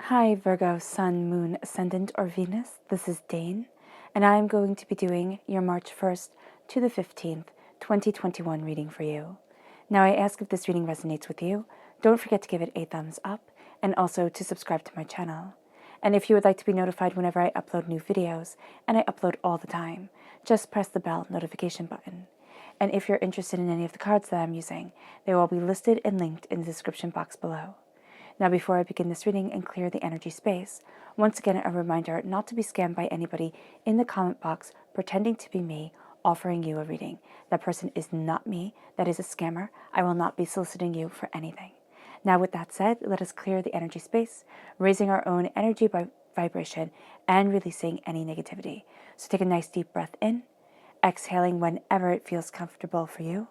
Hi Virgo, Sun, Moon, Ascendant, or Venus. This is Dane, and I am going to be doing your March 1st to the 15th, 2021 reading for you. Now I ask if this reading resonates with you, don't forget to give it a thumbs up, and also to subscribe to my channel. And if you would like to be notified whenever I upload new videos, and I upload all the time, just press the bell notification button. And if you're interested in any of the cards that I'm using, they will be listed and linked in the description box below. Now, before I begin this reading and clear the energy space, once again a reminder not to be scammed by anybody in the comment box pretending to be me offering you a reading. That person is not me. That is a scammer. I will not be soliciting you for anything. Now, with that said, let us clear the energy space, raising our own energy vibration and releasing any negativity. So take a nice deep breath in, exhaling whenever it feels comfortable for you.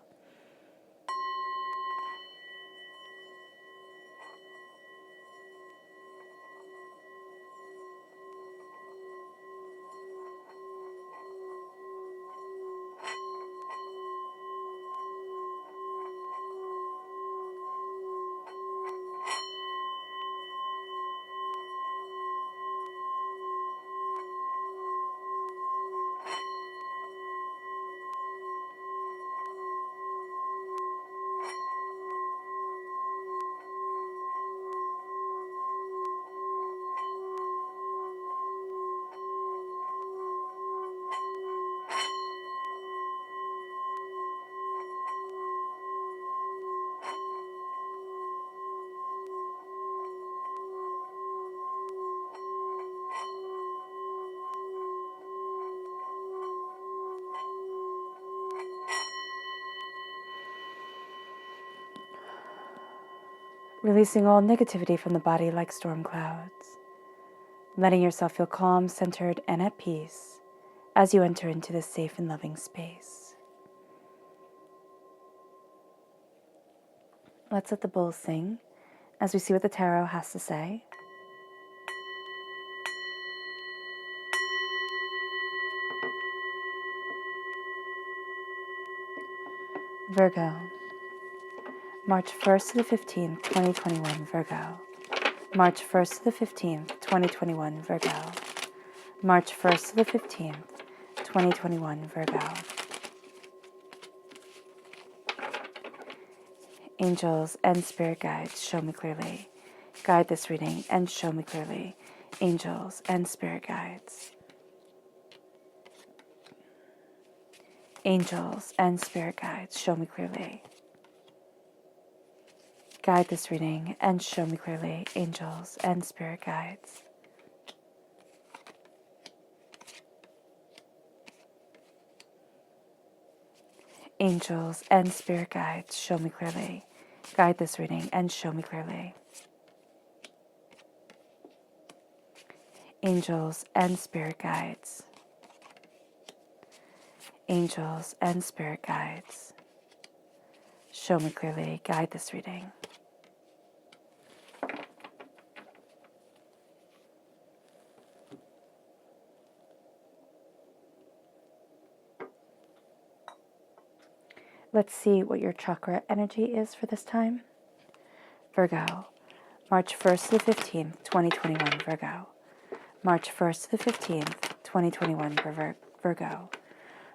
Releasing all negativity from the body like storm clouds. Letting yourself feel calm, centered, and at peace as you enter into this safe and loving space. Let's let the bulls sing as we see what the tarot has to say. Virgo, March 1st to the 15th, 2021, Virgo. March 1st to the 15th, 2021, Virgo. March 1st to the 15th, 2021, Virgo. Angels and spirit guides, show me clearly. Guide this reading and show me clearly. Angels and spirit guides. Angels and spirit guides, show me clearly. Guide this reading and show me clearly. Angels and spirit guides. Angels and spirit guides, show me clearly. Guide this reading and show me clearly. Angels and spirit guides. Angels and spirit guides, show me clearly. Guide this reading. Let's see what your chakra energy is for this time. Virgo, March 1st to the 15th, 2021, Virgo. March 1st to the 15th, 2021, Virgo.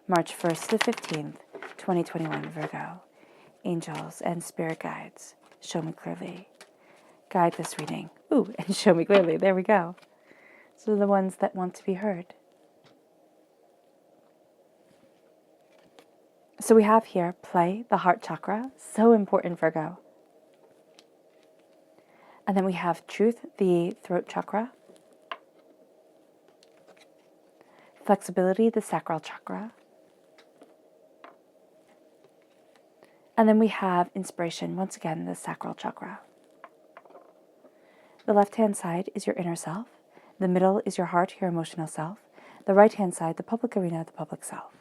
March 1st to the 15th, 2021, Virgo. Angels and spirit guides, show me clearly. Guide this reading. Ooh, and show me clearly. There we go. So the ones that want to be heard. So we have here play, the heart chakra, so important, Virgo. And then we have truth, the throat chakra. Flexibility, the sacral chakra. And then we have inspiration, once again, the sacral chakra. The left-hand side is your inner self. The middle is your heart, your emotional self. The right-hand side, the public arena, the public self.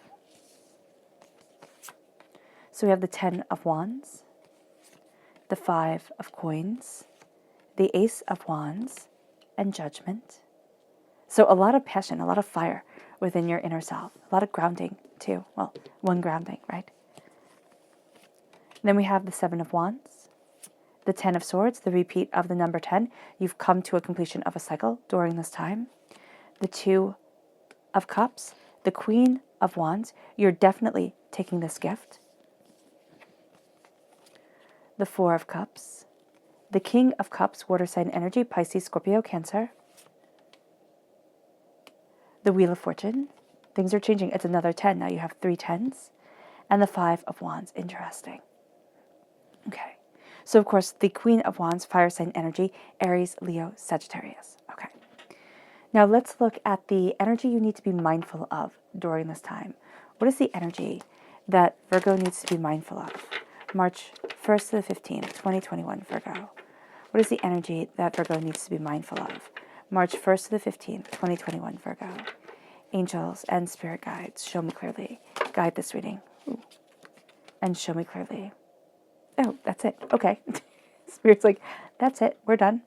So we have the 10 of Wands, the 5 of Coins, the Ace of Wands, and Judgment. So a lot of passion, a lot of fire within your inner self. A lot of grounding, too. Well, one grounding, right? Then we have the 7 of Wands, the 10 of Swords, the repeat of the number 10. You've come to a completion of a cycle during this time. The 2 of Cups, the Queen of Wands. You're definitely taking this gift. The 4 of Cups, the King of Cups, water sign energy, Pisces, Scorpio, Cancer. The Wheel of Fortune. Things are changing. It's another 10. Now you have 3 10s. And the 5 of Wands. Interesting. Okay. So, of course, the Queen of Wands, fire sign energy, Aries, Leo, Sagittarius. Okay. Now let's look at the energy you need to be mindful of during this time. What is the energy that Virgo needs to be mindful of? March 1st to the 15th, 2021, Virgo. What is the energy that Virgo needs to be mindful of? March 1st to the 15th, 2021, Virgo. Angels and spirit guides, show me clearly. Guide this reading. Ooh. And show me clearly. Oh, that's it. Okay. Spirit's like, that's it. We're done.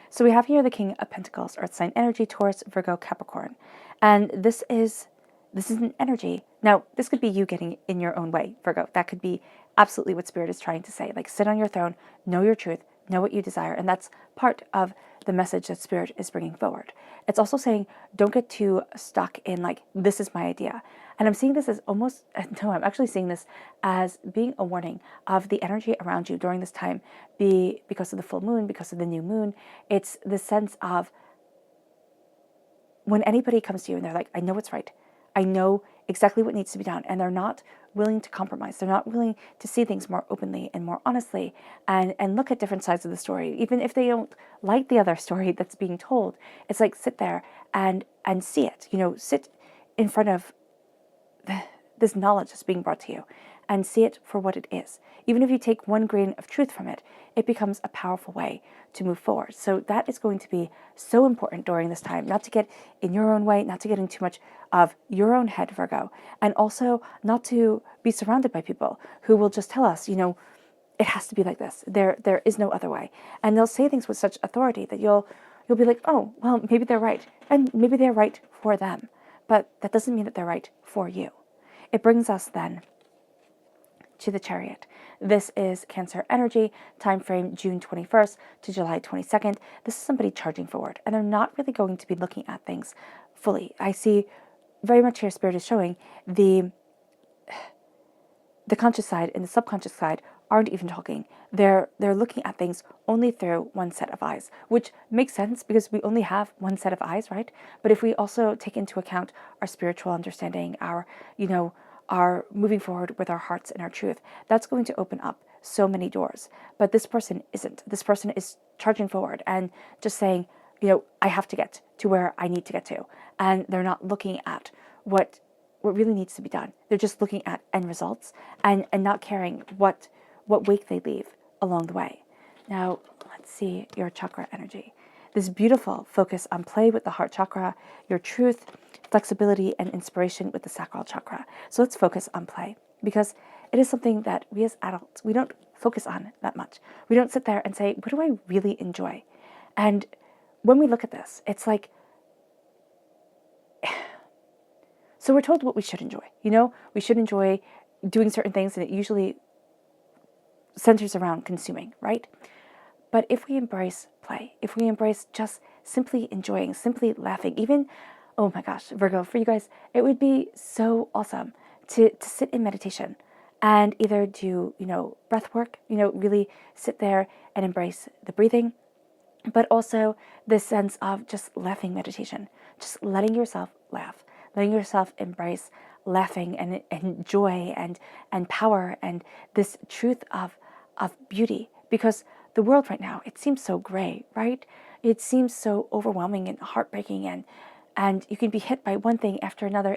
So we have here the King of Pentacles, Earth sign energy, Taurus, Virgo, Capricorn. And this is an energy. Now, this could be you getting in your own way, Virgo. That could be absolutely what Spirit is trying to say. Like, sit on your throne, know your truth, know what you desire. And that's part of the message that Spirit is bringing forward. It's also saying, don't get too stuck in like, this is my idea. And I'm seeing this as almost, no, I'm actually seeing this as being a warning of the energy around you during this time, because of the full moon, because of the new moon. It's the sense of when anybody comes to you and they're like, I know what's right. I know exactly what needs to be done. And they're not willing to compromise. They're not willing to see things more openly and more honestly and look at different sides of the story. Even if they don't like the other story that's being told, it's like sit there and see it. Sit in front of this knowledge that's being brought to you and see it for what it is. Even if you take one grain of truth from it, it becomes a powerful way to move forward. So that is going to be so important during this time, not to get in your own way, not to get in too much of your own head, Virgo, and also not to be surrounded by people who will just tell us, it has to be like this. There is no other way. And they'll say things with such authority that you'll be like, oh, well, maybe they're right. And maybe they're right for them. But that doesn't mean that they're right for you. It brings us then to the Chariot. This is Cancer energy, time frame June 21st to July 22nd. This is somebody charging forward, and they're not really going to be looking at things fully. I see very much here Spirit is showing the conscious side and the subconscious side aren't even talking. They're looking at things only through one set of eyes, which makes sense because we only have one set of eyes, right? But if we also take into account our spiritual understanding, our moving forward with our hearts and our truth, that's going to open up so many doors. But this person isn't. This person is charging forward and just saying, I have to get to where I need to get to. And they're not looking at what really needs to be done. They're just looking at end results and not caring what wake they leave along the way. Now, let's see your chakra energy. This beautiful focus on play with the heart chakra, your truth, flexibility, and inspiration with the sacral chakra. So let's focus on play, because it is something that we as adults, we don't focus on that much. We don't sit there and say, what do I really enjoy? And when we look at this, it's like, so we're told what we should enjoy. We should enjoy doing certain things, and it usually centers around consuming, right? But if we embrace play, if we embrace just simply enjoying, simply laughing, even, oh my gosh, Virgo, for you guys, it would be so awesome to sit in meditation and either do, breath work, really sit there and embrace the breathing, but also this sense of just laughing meditation, just letting yourself laugh, letting yourself embrace laughing and joy and power and this truth of beauty. Because the world right now, it seems so gray, right? It seems so overwhelming and heartbreaking, and you can be hit by one thing after another,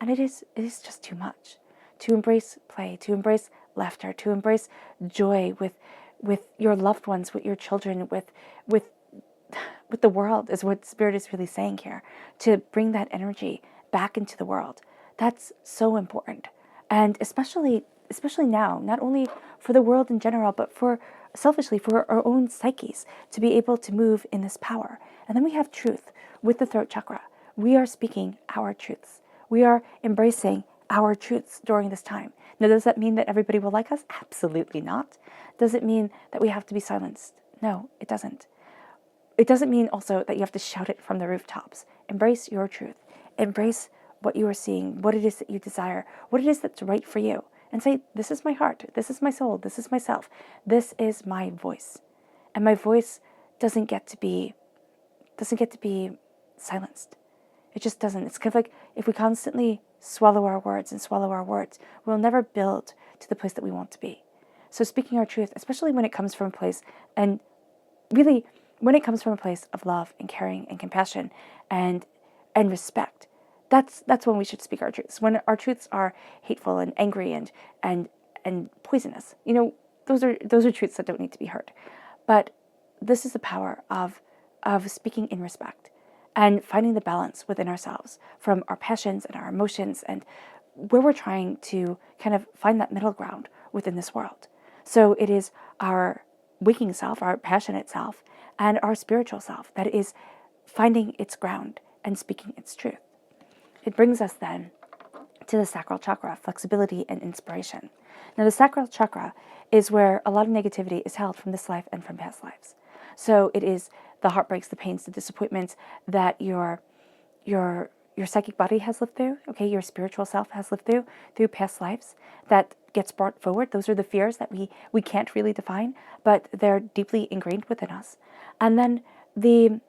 and it is just too much. To embrace play, to embrace laughter, to embrace joy with your loved ones, with your children, with the world is what Spirit is really saying here. To bring that energy back into the world, that's so important, and especially now, not only for the world in general, but selfishly for our own psyches, to be able to move in this power. And then we have truth with the throat chakra. We are speaking our truths. We are embracing our truths during this time. Now, does that mean that everybody will like us? Absolutely not. Does it mean that we have to be silenced? No, it doesn't. It doesn't mean also that you have to shout it from the rooftops. Embrace your truth. Embrace what you are seeing, what it is that you desire, what it is that's right for you. And say, this is my heart, this is my soul, this is myself, this is my voice. And my voice doesn't get to be silenced. It just doesn't. It's kind of like if we constantly swallow our words, we'll never build to the place that we want to be. So speaking our truth, especially when it comes from a place, and really when it comes from a place of love and caring and compassion and respect, that's when we should speak our truths. When our truths are hateful and angry and poisonous, those are truths that don't need to be heard. But this is the power of speaking in respect and finding the balance within ourselves from our passions and our emotions and where we're trying to kind of find that middle ground within this world. So it is our waking self, our passionate self, and our spiritual self that is finding its ground and speaking its truth. It brings us then to the sacral chakra, flexibility and inspiration. Now, the sacral chakra is where a lot of negativity is held from this life and from past lives. So it is the heartbreaks, the pains, the disappointments that your psychic body has lived through, okay, your spiritual self has lived through past lives that gets brought forward. Those are the fears that we can't really define, but they're deeply ingrained within us. And then the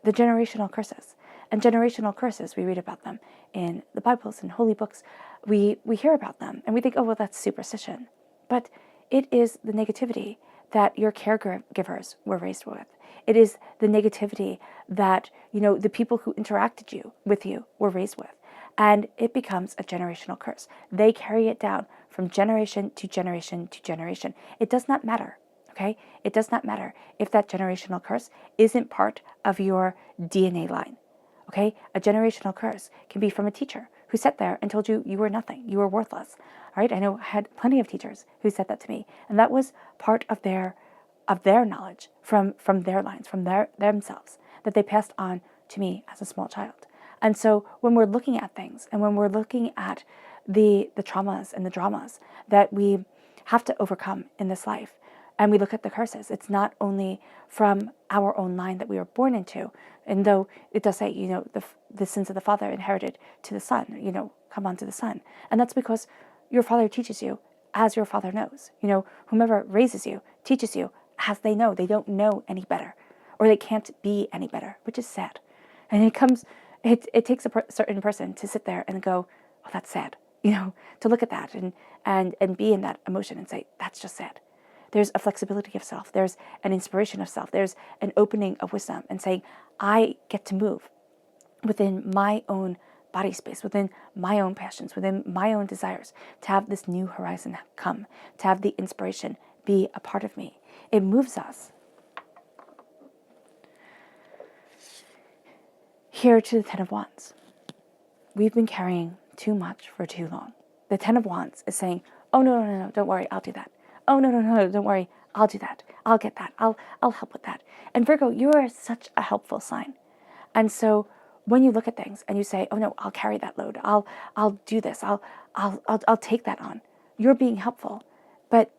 generational curses. And generational curses, we read about them in the Bibles and holy books. We hear about them and we think, oh, well, that's superstition. But it is the negativity that your caregivers were raised with. It is the negativity that, the people who interacted with you were raised with. And it becomes a generational curse. They carry it down from generation to generation to generation. It does not matter, okay? It does not matter if that generational curse isn't part of your DNA line, okay? A generational curse can be from a teacher who sat there and told you you were nothing, you were worthless, all right? I know I had plenty of teachers who said that to me, and that was part of their knowledge from their lines, from themselves, that they passed on to me as a small child. And so when we're looking at things and when we're looking at the traumas and the dramas that we have to overcome in this life, and we look at the curses, it's not only from our own line that we were born into, and though it does say, the sins of the father inherited to the son, come on to the son. And that's because your father teaches you as your father knows. Whomever raises you teaches you as they know. They don't know any better, or they can't be any better, which is sad. And it takes a certain person to sit there and go, oh, that's sad, to look at that and be in that emotion and say, that's just sad. There's a flexibility of self. There's an inspiration of self. There's an opening of wisdom and saying, I get to move within my own body space, within my own passions, within my own desires, to have this new horizon come, to have the inspiration be a part of me. It moves us here to the Ten of Wands. We've been carrying too much for too long. The Ten of Wands is saying, oh, no, don't worry, I'll do that. Oh, no, don't worry, I'll do that. I'll get that. I'll help with that. And Virgo, you are such a helpful sign. And so when you look at things and you say, oh no, I'll carry that load. I'll do this. I'll take that on. You're being helpful, but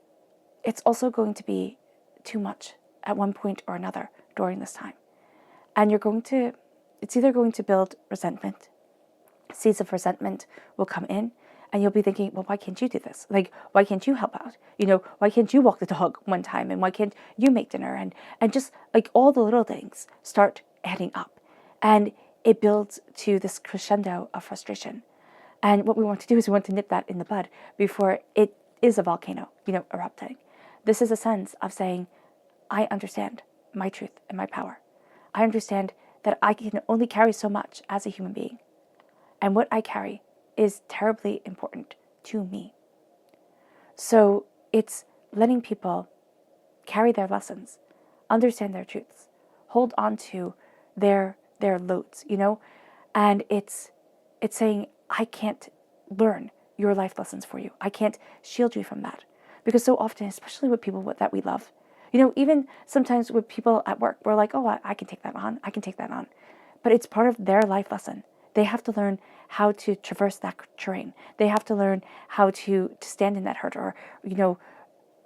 it's also going to be too much at one point or another during this time. And it's either going to build resentment. Seeds of resentment will come in, and you'll be thinking, well, why can't you do this? Like, why can't you help out? Why can't you walk the dog one time? And why can't you make dinner? And just like all the little things start adding up. And it builds to this crescendo of frustration. And what we want to do is we want to nip that in the bud before it is a volcano, erupting. This is a sense of saying, I understand my truth and my power. I understand that I can only carry so much as a human being. And what I carry is terribly important to me. So it's letting people carry their lessons, understand their truths, hold on to their loads, and it's saying, I can't learn your life lessons for you. I can't shield you from that. Because so often, especially with people that we love, even sometimes with people at work, we're like, oh, I can take that on. I can take that on. But it's part of their life lesson. They have to learn how to traverse that terrain. They have to learn how to stand in that hurt or,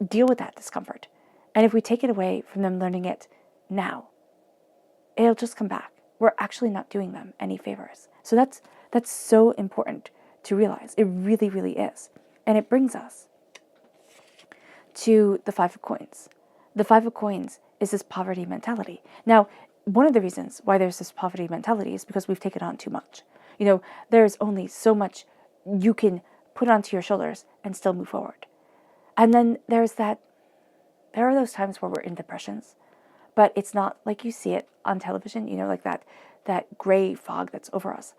deal with that discomfort. And if we take it away from them learning it now, it'll just come back. We're actually not doing them any favors. So that's so important to realize. It really, really is. And it brings us to the Five of Coins. The Five of Coins is this poverty mentality. Now, one of the reasons why there's this poverty mentality is because we've taken on too much. There's only so much you can put onto your shoulders and still move forward. And then there are those times where we're in depressions, but it's not like you see it on television, like that gray fog that's over us.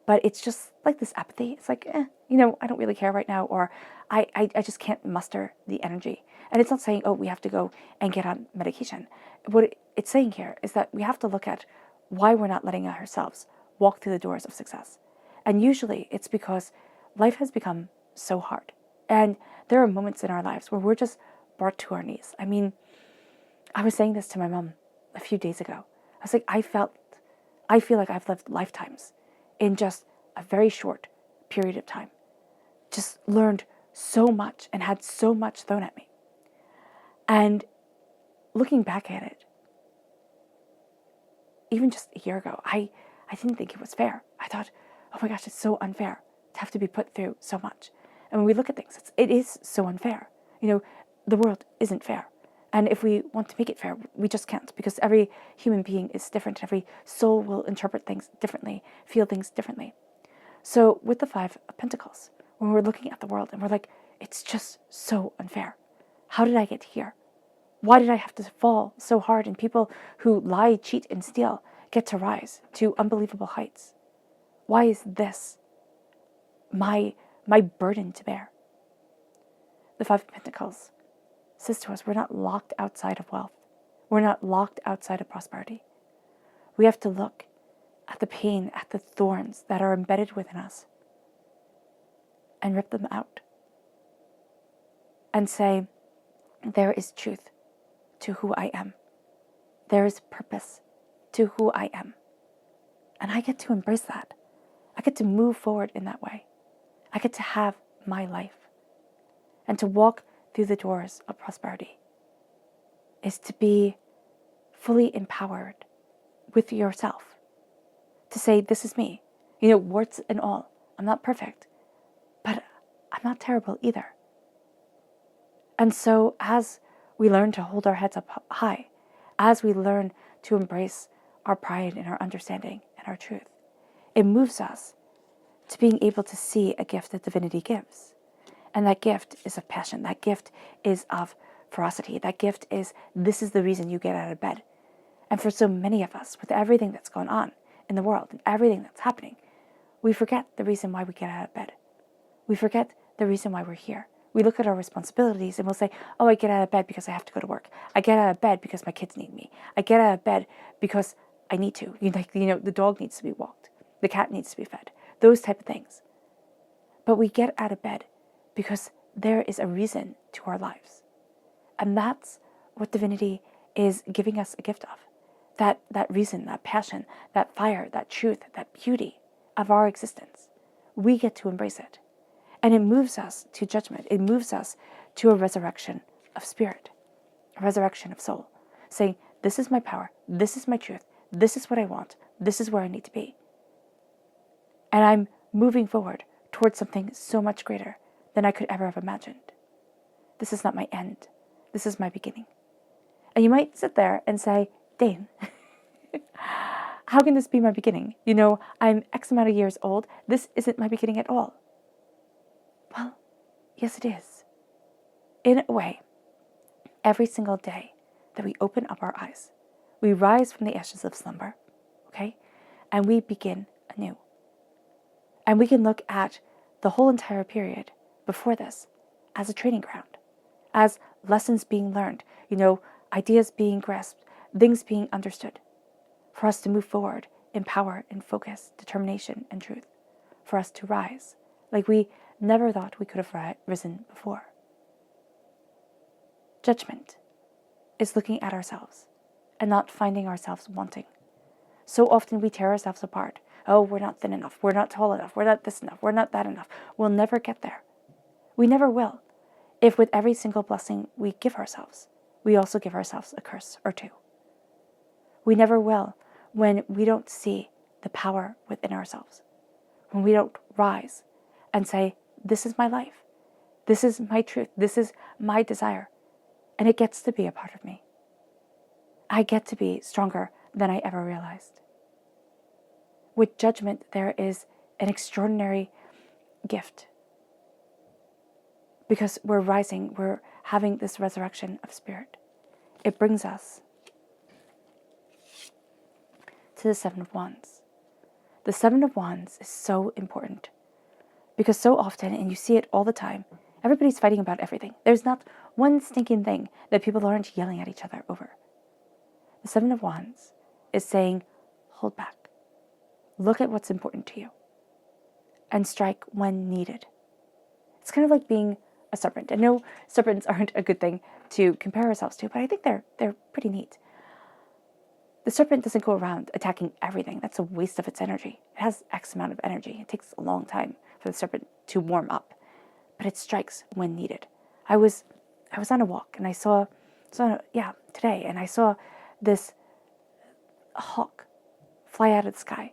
But it's just like this apathy. It's like, I don't really care right now, or I just can't muster the energy. And it's not saying, we have to go and get on medication. What it's saying here is that we have to look at why we're not letting ourselves walk through the doors of success. And usually it's because life has become so hard. And there are moments in our lives where we're just brought to our knees. I mean, I was saying this to my mom a few days ago. I was like, I feel like I've lived lifetimes in just a very short period of time. Just learned so much and had so much thrown at me. And looking back at it, even just a year ago, I didn't think it was fair. I thought, oh my gosh, it's so unfair to have to be put through so much. And when we look at things, it is so unfair. The world isn't fair. And if we want to make it fair, we just can't, because every human being is different. Every soul will interpret things differently, feel things differently. So with the Five of Pentacles, when we're looking at the world and we're like, it's just so unfair. How did I get here? Why did I have to fall so hard and people who lie, cheat, and steal get to rise to unbelievable heights? Why is this my burden to bear? The Five of Pentacles says to us, we're not locked outside of wealth. We're not locked outside of prosperity. We have to look at the pain, at the thorns that are embedded within us and rip them out and say, there is truth to who I am. There is purpose to who I am. And I get to embrace that. I get to move forward in that way. I get to have my life. And to walk through the doors of prosperity is to be fully empowered with yourself. To say, this is me. Warts and all. I'm not perfect, but I'm not terrible either. And so as we learn to hold our heads up high, as we learn to embrace our pride and our understanding and our truth, it moves us to being able to see a gift that divinity gives. And that gift is of passion. That gift is of ferocity. That gift is, this is the reason you get out of bed. And for so many of us, with everything that's gone on in the world and everything that's happening, we forget the reason why we get out of bed. We forget the reason why we're here. We look at our responsibilities and we'll say, I get out of bed because I have to go to work. I get out of bed because my kids need me. I get out of bed because I need to. The dog needs to be walked. The cat needs to be fed. Those type of things. But we get out of bed because there is a reason to our lives. And that's what divinity is giving us a gift of. That reason, that passion, that fire, that truth, that beauty of our existence. We get to embrace it. And it moves us to judgment. It moves us to a resurrection of spirit, a resurrection of soul, saying, this is my power, this is my truth, this is what I want, this is where I need to be. And I'm moving forward towards something so much greater than I could ever have imagined. This is not my end. This is my beginning. And you might sit there and say, Dane, how can this be my beginning? I'm X amount of years old. This isn't my beginning at all. Well, yes, it is. In a way, every single day that we open up our eyes, we rise from the ashes of slumber, okay? And we begin anew. And we can look at the whole entire period before this as a training ground, as lessons being learned, ideas being grasped, things being understood, for us to move forward in power and focus, determination and truth, for us to rise like we never thought we could have risen before. Judgment is looking at ourselves and not finding ourselves wanting. So often we tear ourselves apart Oh, we're not thin enough. We're not tall enough. We're not this enough. We're not that enough. We'll never get there. We never will. If with every single blessing we give ourselves, we also give ourselves a curse or two. We never will when we don't see the power within ourselves. When we don't rise and say, this is my life. This is my truth. This is my desire. And it gets to be a part of me. I get to be stronger than I ever realized. With judgment, there is an extraordinary gift. Because we're rising, we're having this resurrection of spirit. It brings us to the Seven of Wands. The Seven of Wands is so important because so often, and you see it all the time, everybody's fighting about everything. There's not one stinking thing that people aren't yelling at each other over. The Seven of Wands is saying, hold back. Look at what's important to you and strike when needed. It's kind of like being a serpent. I know serpents aren't a good thing to compare ourselves to, but I think they're pretty neat. The serpent doesn't go around attacking everything. That's a waste of its energy. It has X amount of energy. It takes a long time for the serpent to warm up, but it strikes when needed. I was on a walk and I saw today, and I saw this hawk fly out of the sky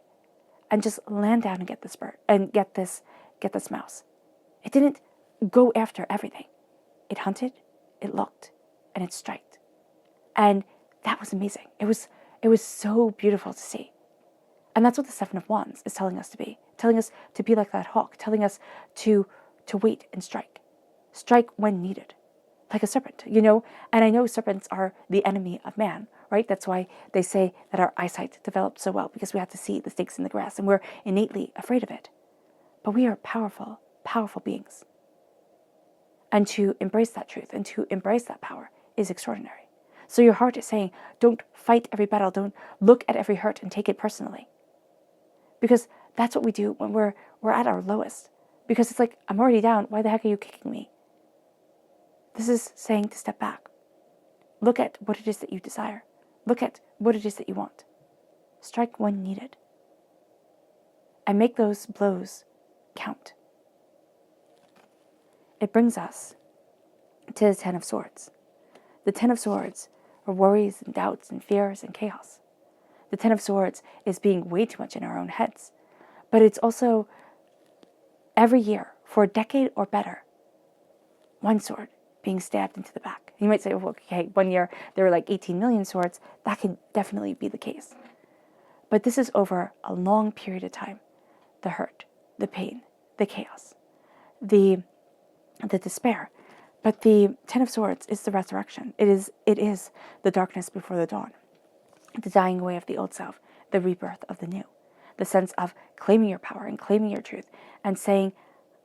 and just land down and get this bird and get this mouse. It didn't go after everything. It hunted, it looked, and it striked. And that was amazing. It was so beautiful to see. And that's what the Seven of Wands is telling us to be. Telling us to be like that hawk. Telling us to wait and strike. Strike when needed. Like a serpent, And I know serpents are the enemy of man, right? That's why they say that our eyesight developed so well, because we have to see the snakes in the grass and we're innately afraid of it. But we are powerful, powerful beings. And to embrace that truth and to embrace that power is extraordinary. So your heart is saying, don't fight every battle. Don't look at every hurt and take it personally. Because that's what we do when we're at our lowest. Because it's like, I'm already down. Why the heck are you kicking me? This is saying to step back. Look at what it is that you desire. Look at what it is that you want. Strike when needed. And make those blows count. It brings us to the Ten of Swords. The Ten of Swords are worries and doubts and fears and chaos. The Ten of Swords is being way too much in our own heads. But it's also every year, for a decade or better, one sword being stabbed into the back. You might say, well, okay, 1 year there were like 18 million swords. That can definitely be the case. But this is over a long period of time. The hurt, the pain, the chaos, the despair. But the Ten of Swords is the resurrection. It is the darkness before the dawn, the dying away of the old self, the rebirth of the new, the sense of claiming your power and claiming your truth and saying,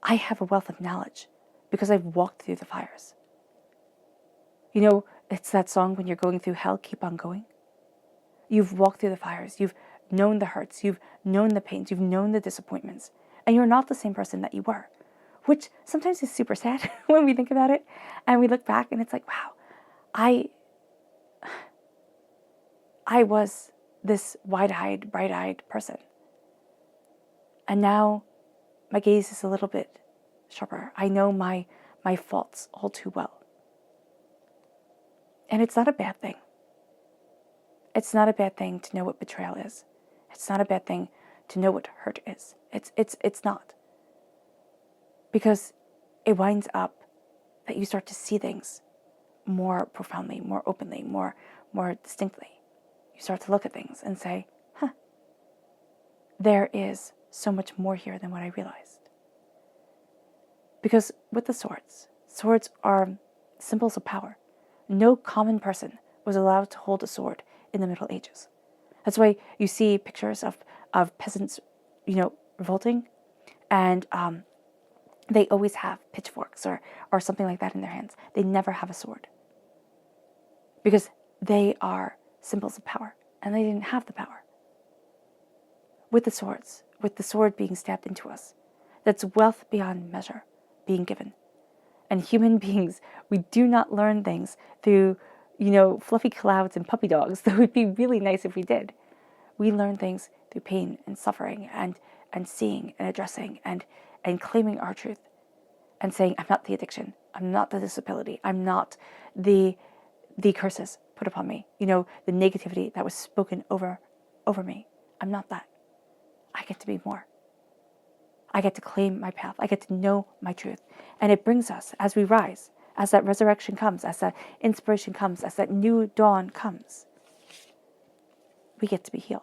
I have a wealth of knowledge because I've walked through the fires. It's that song, when you're going through hell, keep on going. You've walked through the fires. You've known the hurts. You've known the pains. You've known the disappointments. And you're not the same person that you were, which sometimes is super sad when we think about it. And we look back and it's like, wow, I was this wide-eyed, bright-eyed person. And now my gaze is a little bit sharper. I know my faults all too well. And it's not a bad thing. It's not a bad thing to know what betrayal is. It's not a bad thing to know what hurt is. It's not. Because it winds up that you start to see things more profoundly, more openly, more distinctly. You start to look at things and say, there is so much more here than what I realized. Because with the swords are symbols of power. No common person was allowed to hold a sword in the Middle Ages. That's why you see pictures of peasants, revolting, and they always have pitchforks or something like that in their hands. They never have a sword. Because they are symbols of power, and they didn't have the power. With the sword being stabbed into us, that's wealth beyond measure being given. And human beings, we do not learn things through, fluffy clouds and puppy dogs. That would be really nice if we did. We learn things through pain and suffering and seeing and addressing and claiming our truth and saying, I'm not the addiction. I'm not the disability. I'm not the curses put upon me. The negativity that was spoken over me. I'm not that. I get to be more. I get to claim my path. I get to know my truth. And it brings us, as we rise, as that resurrection comes, as that inspiration comes, as that new dawn comes, we get to be healed.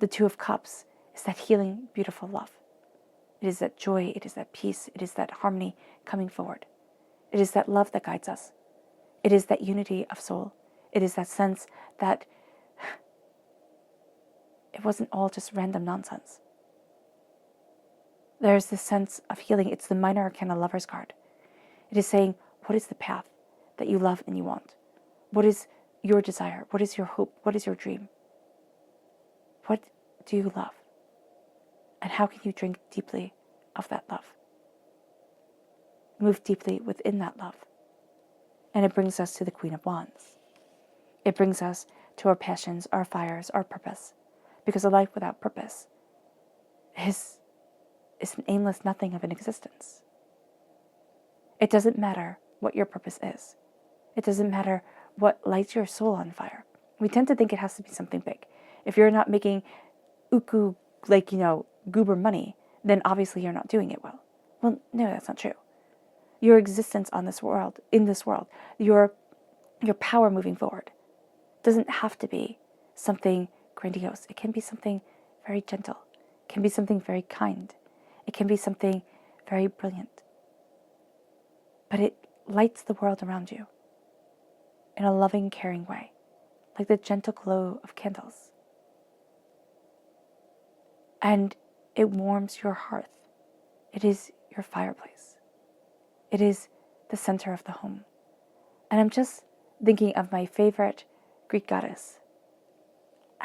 The Two of Cups is that healing, beautiful love. It is that joy. It is that peace. It is that harmony coming forward. It is that love that guides us. It is that unity of soul. It is that sense that it wasn't all just random nonsense. There's this sense of healing. It's the Minor Arcana Lover's card. It is saying, what is the path that you love and you want? What is your desire? What is your hope? What is your dream? What do you love? And how can you drink deeply of that love? Move deeply within that love. And it brings us to the Queen of Wands. It brings us to our passions, our fires, our purpose. Because a life without purpose is an aimless nothing of an existence. It doesn't matter what your purpose is. It doesn't matter what lights your soul on fire. We tend to think it has to be something big. If you're not making uku, goober money, then obviously you're not doing it well. Well, no, that's not true. Your existence in this world, your power moving forward doesn't have to be something grandiose. It can be something very gentle. It can be something very kind. It can be something very brilliant. But it lights the world around you in a loving, caring way, like the gentle glow of candles. And it warms your hearth. It is your fireplace. It is the center of the home. And I'm just thinking of my favorite Greek goddess.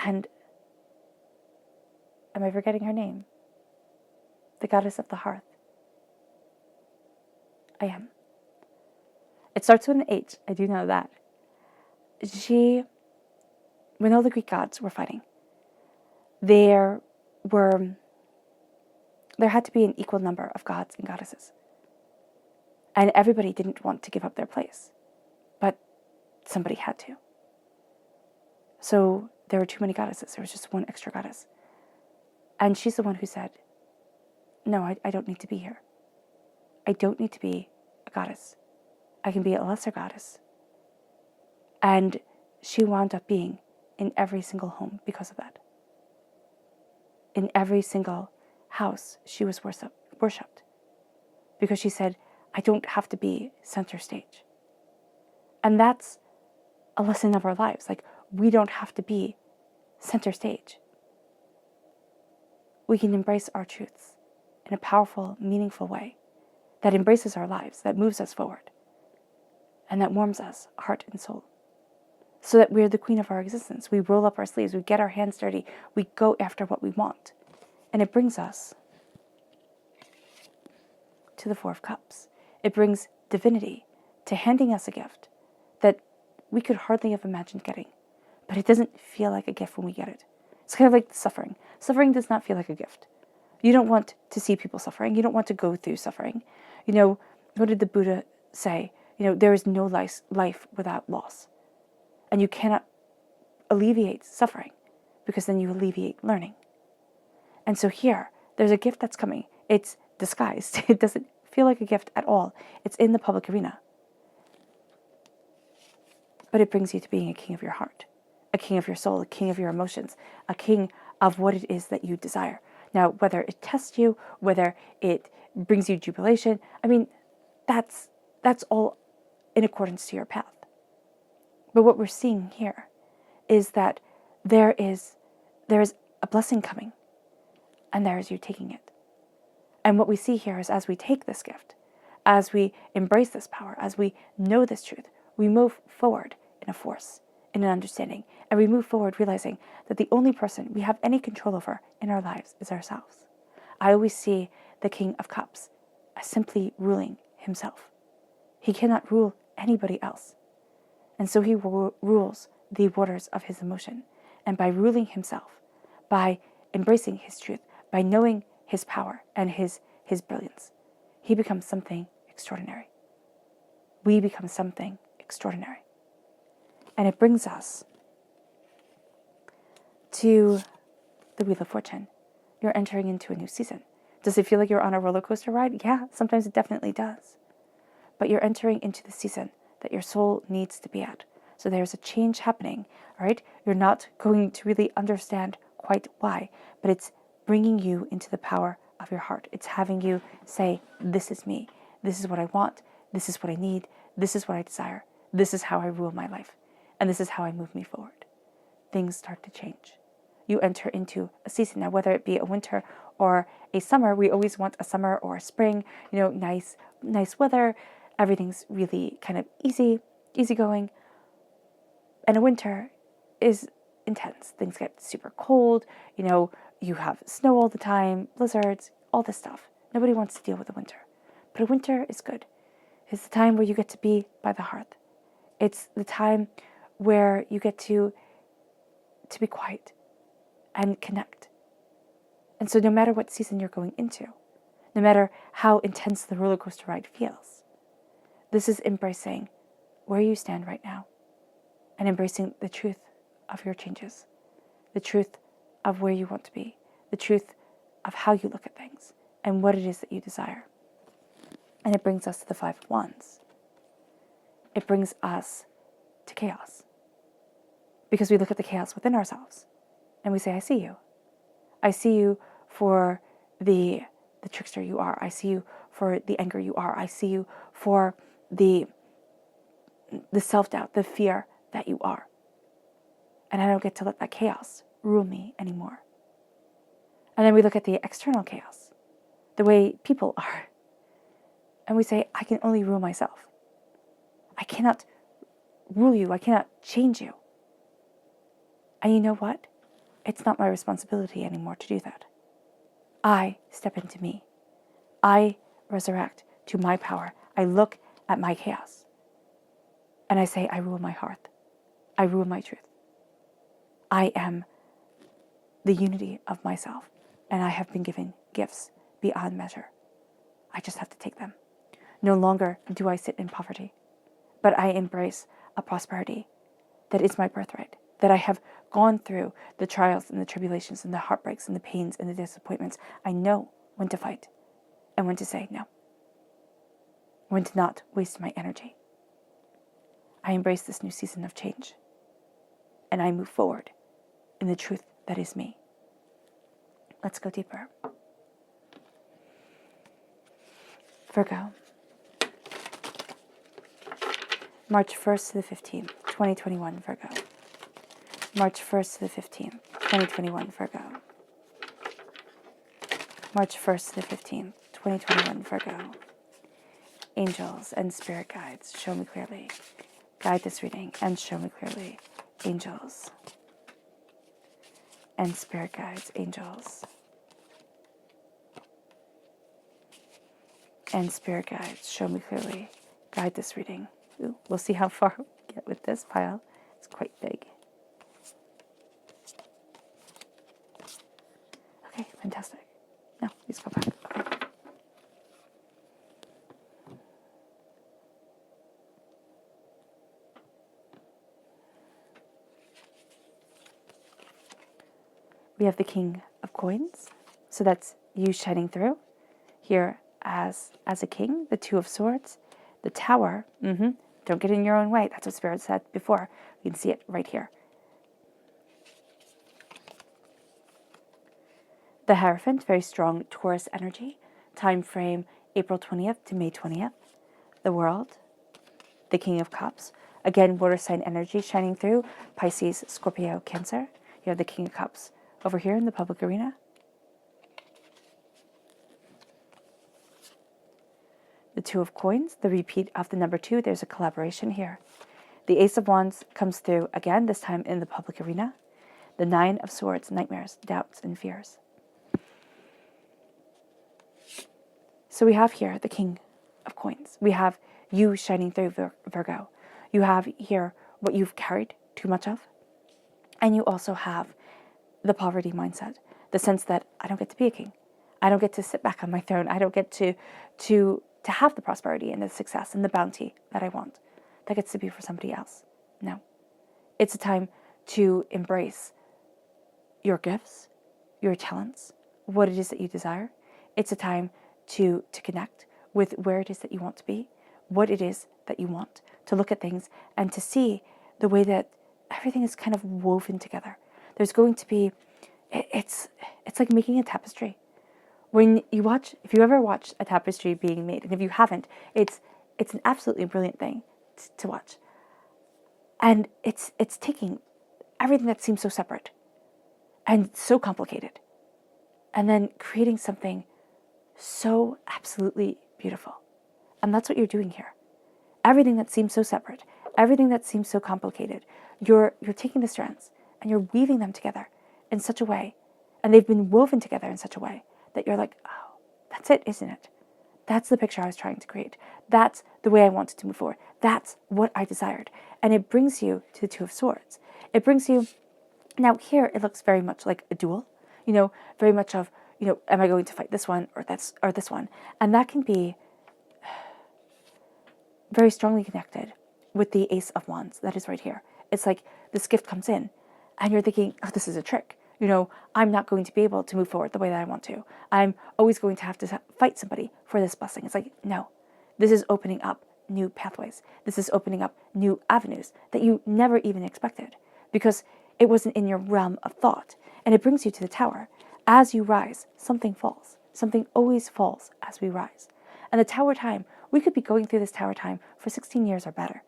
And am I forgetting her name? The goddess of the hearth. I am. It starts with an H. I do know that. When all the Greek gods were fighting, there had to be an equal number of gods and goddesses. And everybody didn't want to give up their place, but somebody had to. So there were too many goddesses. There was just one extra goddess. And she's the one who said, no, I don't need to be here. I don't need to be a goddess. I can be a lesser goddess. And she wound up being in every single home because of that. In every single house, she was worshipped. Because she said, I don't have to be center stage. And that's a lesson of our lives. We don't have to be center stage. We can embrace our truths in a powerful, meaningful way that embraces our lives, that moves us forward, and that warms us, heart and soul. So that we're the queen of our existence. We roll up our sleeves, we get our hands dirty, we go after what we want. And it brings us to the Four of Cups. It brings divinity to handing us a gift that we could hardly have imagined getting. But it doesn't feel like a gift when we get it. It's kind of like suffering. Suffering does not feel like a gift. You don't want to see people suffering. You don't want to go through suffering. What did the Buddha say? There is no life without loss. And you cannot alleviate suffering because then you alleviate learning. And so here, there's a gift that's coming. It's disguised. It doesn't feel like a gift at all. It's in the public arena. But it brings you to being a king of your heart, a king of your soul, a king of your emotions, a king of what it is that you desire. Now, whether it tests you, whether it brings you jubilation, that's all in accordance to your path. But what we're seeing here is that there is a blessing coming, and there is you taking it. And what we see here is as we take this gift, as we embrace this power, as we know this truth, we move forward in a force, in an understanding, and we move forward realizing that the only person we have any control over in our lives is ourselves. I always see the King of Cups as simply ruling himself. He cannot rule anybody else. And so he rules the waters of his emotion. And by ruling himself, by embracing his truth, by knowing his power and his brilliance, he becomes something extraordinary. We become something extraordinary. And it brings us to the Wheel of Fortune. You're entering into a new season. Does it feel like you're on a roller coaster ride? Yeah, sometimes it definitely does. But you're entering into the season that your soul needs to be at. So there's a change happening, all right? You're not going to really understand quite why, but it's bringing you into the power of your heart. It's having you say, this is me. This is what I want. This is what I need. This is what I desire. This is how I rule my life. And this is how I move me forward. Things start to change. You enter into a season. Now, whether it be a winter or a summer, we always want a summer or a spring, nice weather. Everything's really kind of easygoing. And a winter is intense. Things get super cold. You have snow all the time, blizzards, all this stuff. Nobody wants to deal with the winter. But a winter is good. It's the time where you get to be by the hearth. It's the time where you get to be quiet and connect. And so no matter what season you're going into, no matter how intense the roller coaster ride feels, this is embracing where you stand right now and embracing the truth of your changes, the truth of where you want to be, the truth of how you look at things and what it is that you desire. And it brings us to the Five of Wands. It brings us to chaos. Because we look at the chaos within ourselves and we say, I see you. I see you for the trickster you are. I see you for the anger you are. I see you for the self-doubt, the fear that you are. And I don't get to let that chaos rule me anymore. And then we look at the external chaos, the way people are. And we say, I can only rule myself. I cannot rule you. I cannot change you. And you know what? It's not my responsibility anymore to do that. I step into me. I resurrect to my power. I look at my chaos. And I say, I rule my hearth. I rule my truth. I am the unity of myself. And I have been given gifts beyond measure. I just have to take them. No longer do I sit in poverty, but I embrace a prosperity that is my birthright, that I have gone through the trials and the tribulations and the heartbreaks and the pains and the disappointments. I know when to fight and when to say no, when to not waste my energy. I embrace this new season of change, and I move forward in the truth that is me. Let's go deeper. Virgo. March 1st to the 15th, 2021, Virgo. March 1st to the 15th, 2021, Virgo. March 1st to the 15th, 2021, Virgo. Angels and spirit guides, show me clearly. Guide this reading and show me clearly. Angels and spirit guides, angels and spirit guides, show me clearly. Guide this reading. Ooh, we'll see how far we get with this pile. It's quite big. Okay, fantastic. No, please go back. Okay. We have the King of Coins. So that's you shining through here as a king. The Two of Swords. The Tower. Don't get in your own way. That's what Spirit said before. You can see it right here. The Hierophant, very strong Taurus energy. Time frame April 20th to May 20th. The World. The King of Cups. Again, water sign energy shining through. Pisces, Scorpio, Cancer. You have the King of Cups over here in the public arena. The Two of Coins, the repeat of the number 2. There's a collaboration here. The Ace of Wands comes through again, this time in the public arena. The Nine of Swords, nightmares, doubts, and fears. So we have here the King of Coins. We have you shining through, Virgo. You have here what you've carried too much of. And you also have the poverty mindset, the sense that I don't get to be a king. I don't get to sit back on my throne. I don't get to have the prosperity and the success and the bounty that I want. That gets to be for somebody else. No. It's a time to embrace your gifts, your talents, what it is that you desire. It's a time to connect with where it is that you want to be, what it is that you want, to look at things and to see the way that everything is kind of woven together. There's going to be, it's like making a tapestry. When you watch, if you ever watch a tapestry being made, and if you haven't, it's an absolutely brilliant thing to watch. And it's taking everything that seems so separate and so complicated, and then creating something so absolutely beautiful. And that's what you're doing here. Everything that seems so separate, everything that seems so complicated, you're taking the strands and you're weaving them together in such a way, and they've been woven together in such a way that you're like, oh, that's it, isn't it? That's the picture I was trying to create. That's the way I wanted to move forward. That's what I desired. And it brings you to the Two of Swords. It brings you, now here it looks very much like a duel, very much of, am I going to fight this one or this one? And that can be very strongly connected with the Ace of Wands that is right here. It's like this gift comes in and you're thinking, oh, this is a trick. I'm not going to be able to move forward the way that I want to. I'm always going to have to fight somebody for this blessing. It's like, no, this is opening up new pathways. This is opening up new avenues that you never even expected because it wasn't in your realm of thought. And it brings you to the Tower. As you rise, something falls. Something always falls as we rise. And the Tower time, we could be going through this Tower time for 16 years or better.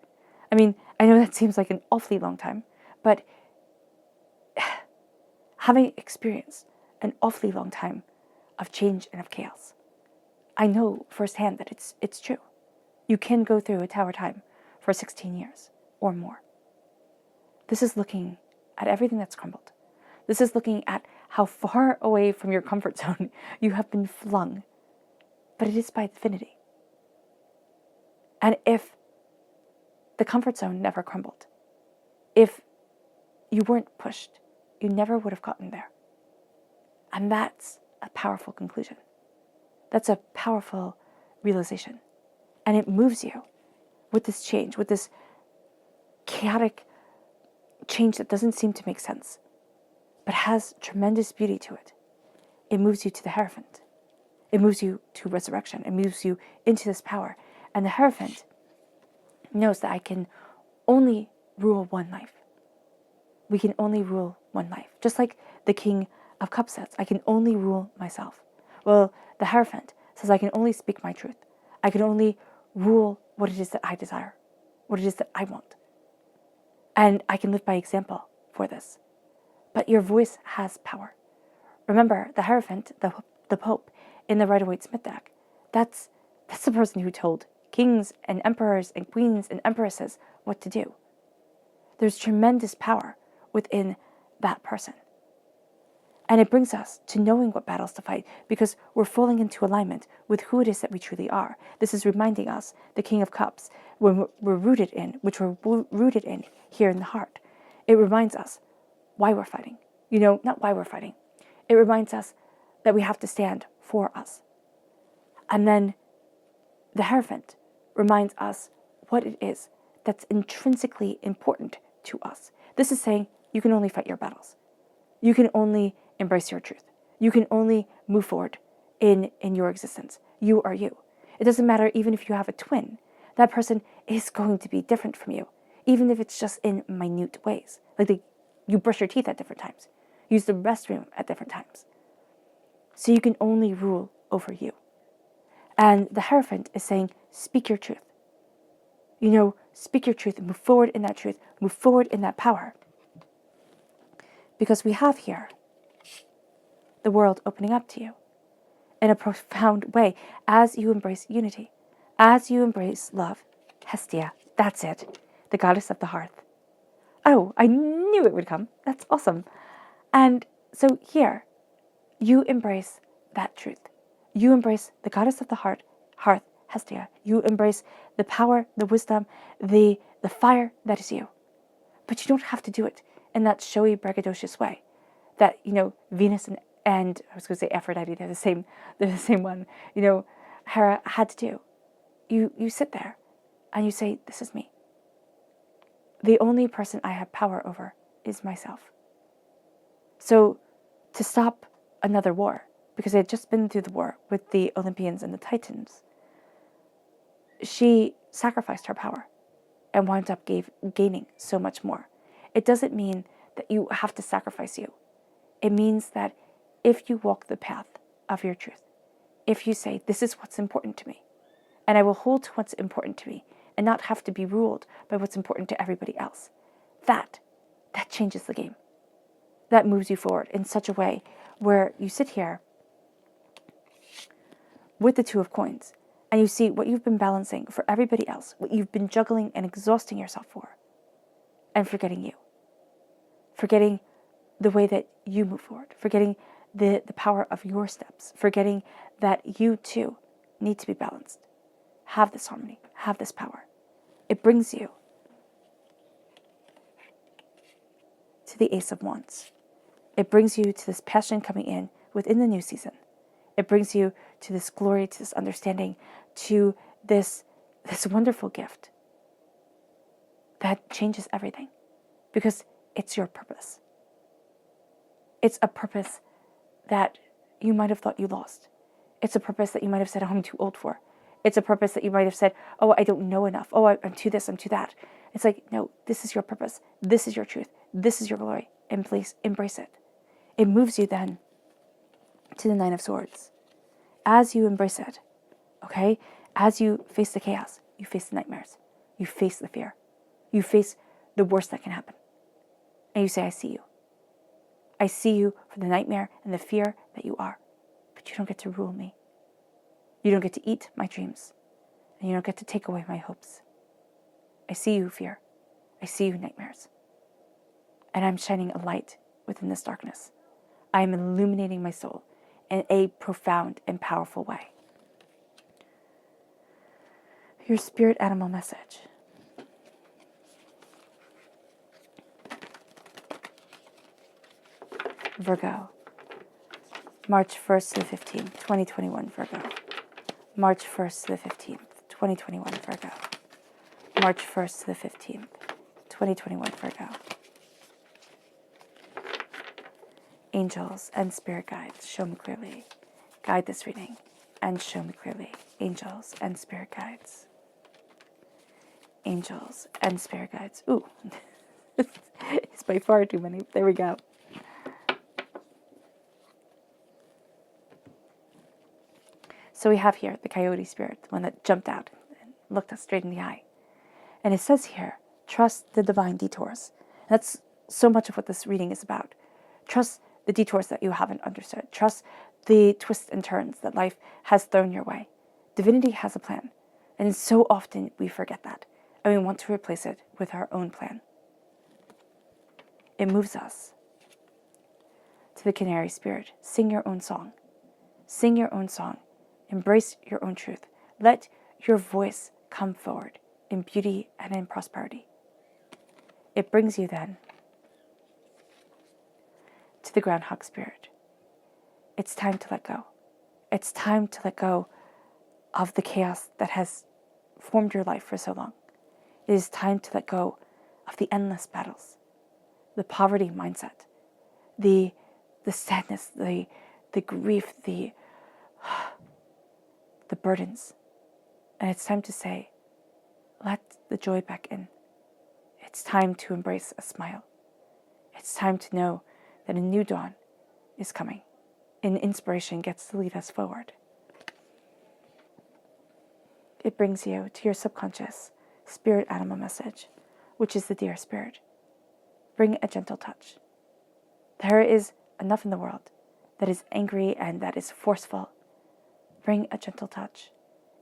I mean, I know that seems like an awfully long time, but having experienced an awfully long time of change and of chaos, I know firsthand that it's true. You can go through a Tower time for 16 years or more. This is looking at everything that's crumbled. This is looking at how far away from your comfort zone you have been flung. But it is by divinity. And if the comfort zone never crumbled, if you weren't pushed, you never would have gotten there. And that's a powerful conclusion. That's a powerful realization. And it moves you with this change, with this chaotic change that doesn't seem to make sense, but has tremendous beauty to it. It moves you to the Hierophant. It moves you to resurrection. It moves you into this power. And the Hierophant knows that I can only rule one life. We can only rule one life. Just like the King of Cups says, I can only rule myself. Well, the Hierophant says, I can only speak my truth. I can only rule what it is that I desire, what it is that I want. And I can live by example for this. But your voice has power. Remember, the Hierophant, the Pope, in the Rider-Waite-Smith deck, that's the person who told kings and emperors and queens and empresses what to do. There's tremendous power within that person. And it brings us to knowing what battles to fight because we're falling into alignment with who it is that we truly are. This is reminding us, the King of Cups, when we're rooted in, which we're rooted in here in the heart. It reminds us why we're fighting. Not why we're fighting. It reminds us that we have to stand for us. And then the Hierophant reminds us what it is that's intrinsically important to us. This is saying you can only fight your battles. You can only embrace your truth. You can only move forward in your existence. You are you. It doesn't matter even if you have a twin. That person is going to be different from you, even if it's just in minute ways. Like you brush your teeth at different times. Use the restroom at different times. So you can only rule over you. And the Hierophant is saying, speak your truth. Speak your truth and move forward in that truth. Move forward in that power. Because we have here the world opening up to you in a profound way as you embrace unity, as you embrace love. Hestia, that's it, the goddess of the hearth. Oh, I knew it would come. That's awesome. And so here, you embrace that truth. You embrace the goddess of the hearth, Hestia. You embrace the power, the wisdom, the fire that is you. But you don't have to do it in that showy, braggadocious way that, Venus and I was going to say Aphrodite, they're the same one, Hera had to do. You sit there and you say, this is me. The only person I have power over is myself. So to stop another war, because they had just been through the war with the Olympians and the Titans, she sacrificed her power and wound up gaining so much more. It doesn't mean that you have to sacrifice you. It means that if you walk the path of your truth, if you say, this is what's important to me, and I will hold to what's important to me and not have to be ruled by what's important to everybody else, that changes the game. That moves you forward in such a way where you sit here with the Two of Coins and you see what you've been balancing for everybody else, what you've been juggling and exhausting yourself for, and forgetting you. Forgetting the way that you move forward, forgetting the power of your steps, forgetting that you too need to be balanced. Have this harmony, have this power. It brings you to the Ace of Wands. It brings you to this passion coming in within the new season. It brings you to this glory, to this understanding, to this wonderful gift that changes everything because it's your purpose. It's a purpose that you might have thought you lost. It's a purpose that you might have said, oh, I'm too old for. It's a purpose that you might have said, oh, I don't know enough. Oh, I'm too this, I'm too that. It's like, no, this is your purpose. This is your truth. This is your glory. And please embrace it. It moves you then to the Nine of Swords. As you embrace it, okay, as you face the chaos, you face the nightmares, you face the fear, you face the worst that can happen. And you say, I see you. I see you for the nightmare and the fear that you are, but you don't get to rule me. You don't get to eat my dreams, and you don't get to take away my hopes. I see you, fear. I see you, nightmares. And I'm shining a light within this darkness. I am illuminating my soul in a profound and powerful way. Your spirit animal message. Virgo, March 1st to the 15th, 2021, Virgo. March 1st to the 15th, 2021, Virgo. March 1st to the 15th, 2021, Virgo. Angels and spirit guides, show me clearly. Guide this reading and show me clearly. Angels and spirit guides. Angels and spirit guides. Ooh, it's by far too many. There we go. So we have here the coyote spirit, the one that jumped out and looked us straight in the eye. And it says here, trust the divine detours. That's so much of what this reading is about. Trust the detours that you haven't understood. Trust the twists and turns that life has thrown your way. Divinity has a plan. And so often we forget that. And we want to replace it with our own plan. It moves us to the canary spirit. Sing your own song. Sing your own song. Embrace your own truth. Let your voice come forward in beauty and in prosperity. It brings you then to the groundhog spirit. It's time to let go. It's time to let go of the chaos that has formed your life for so long. It is time to let go of the endless battles, the poverty mindset, the sadness, the grief, the burdens. And it's time to say, let the joy back in. It's time to embrace a smile. It's time to know that a new dawn is coming and inspiration gets to lead us forward. It brings you to your subconscious spirit animal message, which is the deer spirit. Bring a gentle touch. There is enough in the world that is angry and that is forceful. Bring a gentle touch,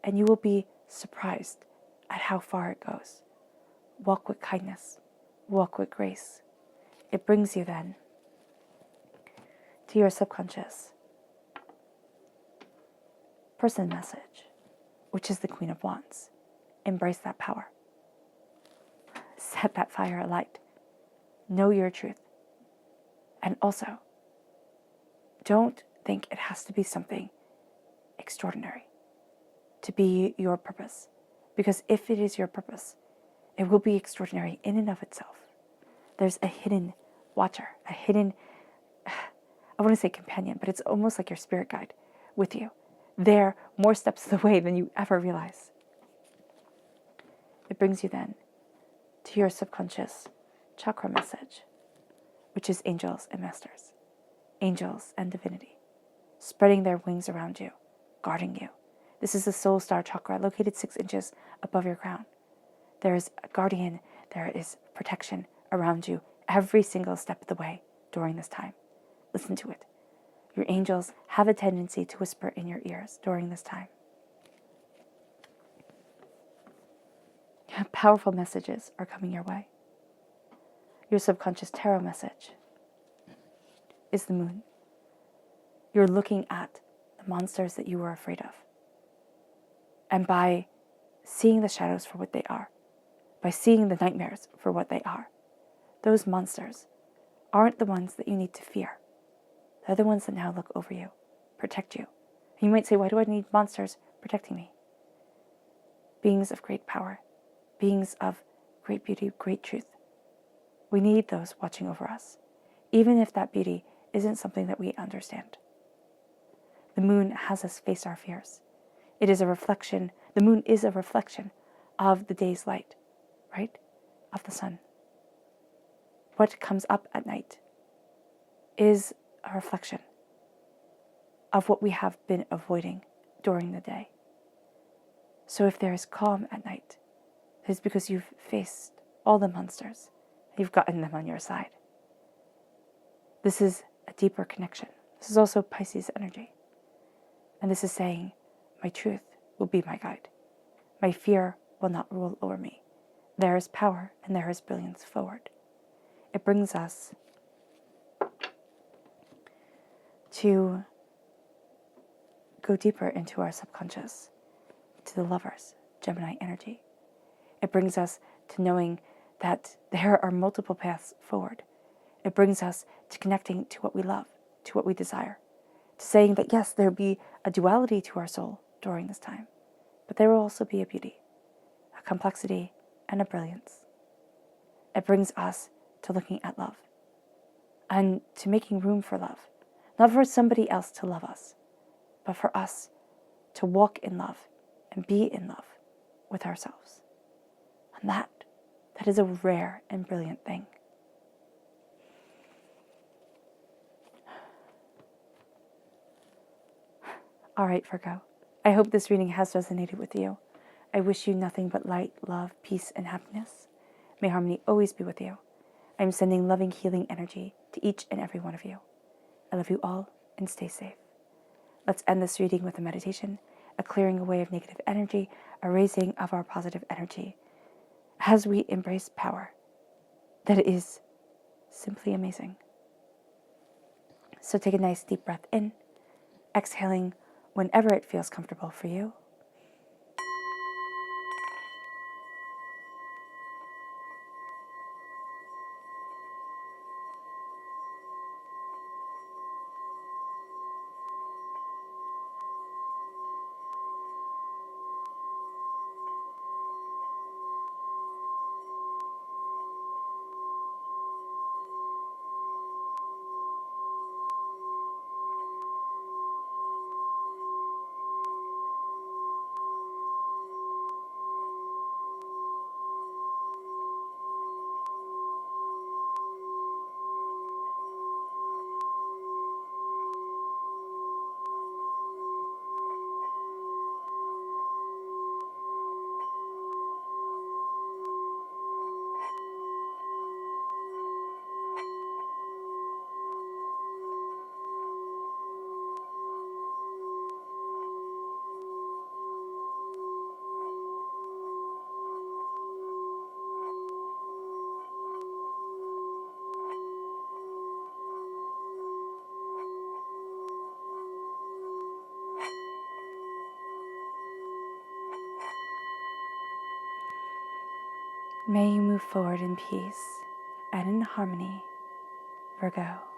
and you will be surprised at how far it goes. Walk with kindness. Walk with grace. It brings you then to your subconscious person message, which is the Queen of Wands. Embrace that power. Set that fire alight. Know your truth. And also, don't think it has to be something extraordinary to be your purpose. Because if it is your purpose, it will be extraordinary in and of itself. There's a hidden watcher, a hidden, I want to say companion, but it's almost like your spirit guide with you. There, more steps of the way than you ever realize. It brings you then to your subconscious chakra message, which is angels and masters, angels and divinity, spreading their wings around you, guarding you. This is the soul star chakra located 6 inches above your crown. There is a guardian, there is protection around you every single step of the way during this time. Listen to it. Your angels have a tendency to whisper in your ears during this time. Powerful messages are coming your way. Your subconscious tarot message is the moon. You're looking at the monsters that you were afraid of. And by seeing the shadows for what they are, by seeing the nightmares for what they are, those monsters aren't the ones that you need to fear. They're the ones that now look over you, protect you. And you might say, why do I need monsters protecting me? Beings of great power, beings of great beauty, great truth. We need those watching over us, even if that beauty isn't something that we understand. The moon has us face our fears. It is a reflection, the moon is a reflection of the day's light, right? Of the sun. What comes up at night is a reflection of what we have been avoiding during the day. So if there is calm at night, it is because you've faced all the monsters. You've gotten them on your side. This is a deeper connection. This is also Pisces energy. And this is saying, my truth will be my guide. My fear will not rule over me. There is power and there is brilliance forward. It brings us to go deeper into our subconscious, to the lovers, Gemini energy. It brings us to knowing that there are multiple paths forward. It brings us to connecting to what we love, to what we desire, to saying that yes, there will be a duality to our soul during this time, but there will also be a beauty, a complexity, and a brilliance. It brings us to looking at love and to making room for love, not for somebody else to love us, but for us to walk in love and be in love with ourselves. And that is a rare and brilliant thing. All right, Virgo. I hope this reading has resonated with you. I wish you nothing but light, love, peace, and happiness. May harmony always be with you. I am sending loving, healing energy to each and every one of you. I love you all and stay safe. Let's end this reading with a meditation, a clearing away of negative energy, a raising of our positive energy as we embrace power that is simply amazing. So take a nice deep breath in, exhaling whenever it feels comfortable for you. May you move forward in peace. and in harmony, Virgo.